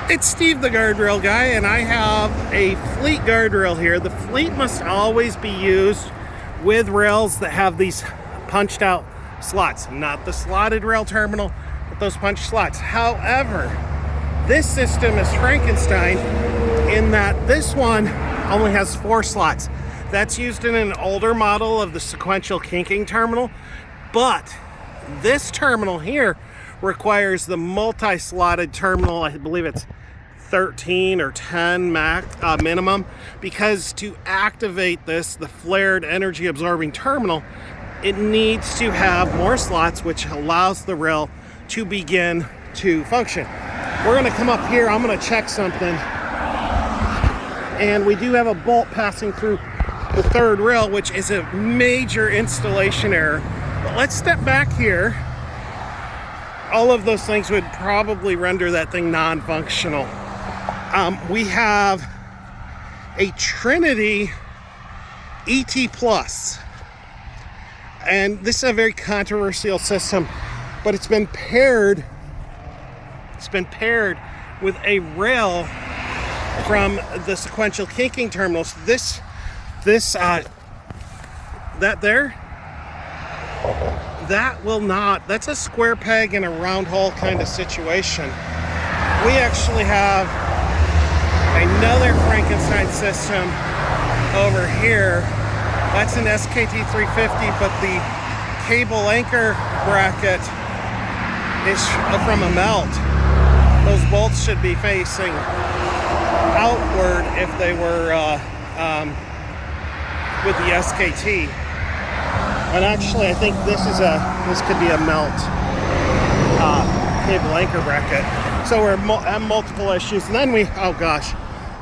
It's Steve the Guardrail Guy, and I have a fleet guardrail here. The fleet must always be used with rails that have these punched out slots, not the slotted rail terminal, but those punched slots. However, this system is Frankensteined in that this one only has 4 slots. That's used in an older model of the sequential kinking terminal, but this terminal here requires the multi-slotted terminal. I believe it's 13 or 10 max minimum, because to activate this, the flared energy absorbing terminal, it needs to have more slots, which allows the rail to begin to function. We're going to come up here. I'm going to check something, and we do have a bolt passing through the third rail, which is a major installation error. But let's step back here. All of those things would probably render that thing non-functional. We have a Trinity ET Plus, and this is a very controversial system, but it's been paired with a rail from the sequential kinking terminals. That will not, that's a square peg in a round hole kind of situation. We actually have another Frankenstein system over here. That's an SKT 350, but the cable anchor bracket is from a melt. Those bolts should be facing outward if they were with the SKT. And actually, I think this could be a melt cable anchor bracket. So we're at multiple issues. And then oh gosh,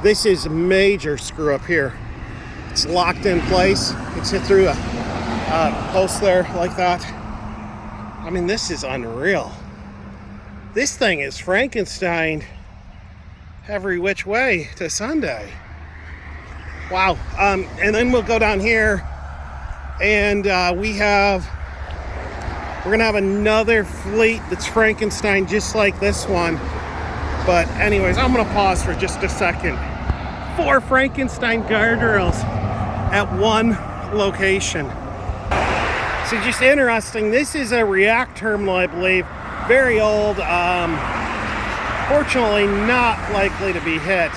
this is a major screw up here. It's locked in place. It's hit through a post there like that. I mean, this is unreal. This thing is Frankenstein every which way to Sunday. Wow. And then we'll go down here, and we're gonna have another fleet that's Frankenstein just like this one. But anyways, I'm gonna pause for just a second. 4 Frankenstein guardrails at one location. So just interesting, this is a React terminal, I believe. Very old, fortunately not likely to be hit.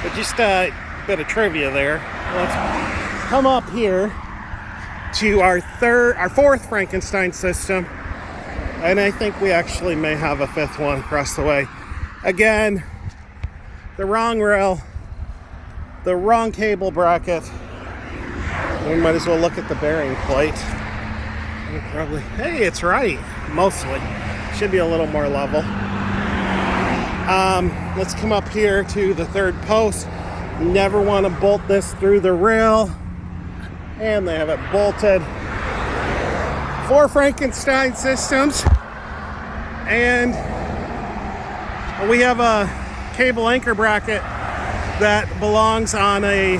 But just a bit of trivia there. Let's come up here to our 4th Frankenstein system, and I think we actually may have a 5th one across the way. Again, the wrong rail, the wrong cable bracket. We might as well look at the bearing plate. Probably, hey, it's right, mostly. Should be a little more level. Let's come up here to the 3rd post. Never want to bolt this through the rail. And they have it bolted. 4 Frankenstein systems. And we have a cable anchor bracket that belongs on a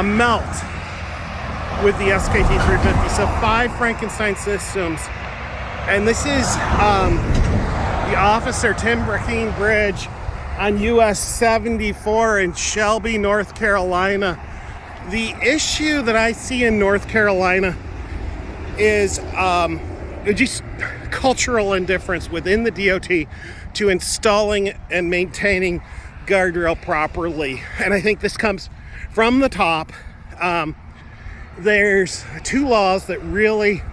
melt with the SKT 350. So 5 Frankenstein systems. And this is the Officer Timber King Bridge on US 74 in Shelby, North Carolina. The issue that I see in North Carolina is just cultural indifference within the DOT to installing and maintaining guardrail properly. And I think this comes from the top. There's 2 laws that really,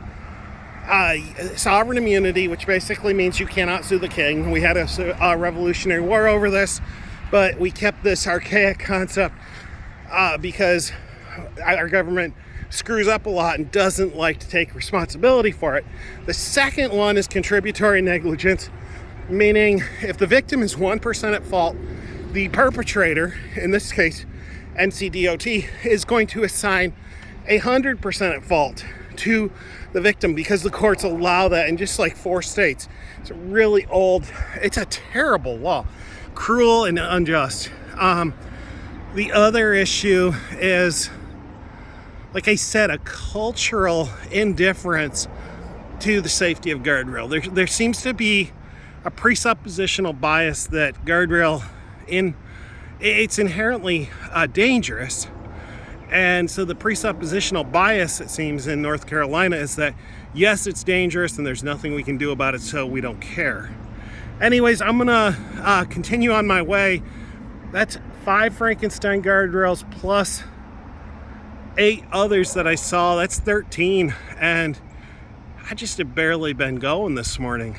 sovereign immunity, which basically means you cannot sue the king. We had a Revolutionary War over this, but we kept this archaic concept because our government screws up a lot and doesn't like to take responsibility for it. The second one is contributory negligence, meaning if the victim is 1% at fault, the perpetrator, in this case NCDOT, is going to assign 100% at fault to the victim because the courts allow that in just like 4 states. It's a really old, it's a terrible law, cruel and unjust. The other issue is, like I said, a cultural indifference to the safety of guardrail. There seems to be a presuppositional bias that guardrail it's inherently dangerous. And so the presuppositional bias, it seems, in North Carolina is that, yes, it's dangerous and there's nothing we can do about it, so we don't care. Anyways, I'm gonna continue on my way. That's 5 Frankenstein guardrails plus 8 others that I saw. That's 13. And I just have barely been going this morning.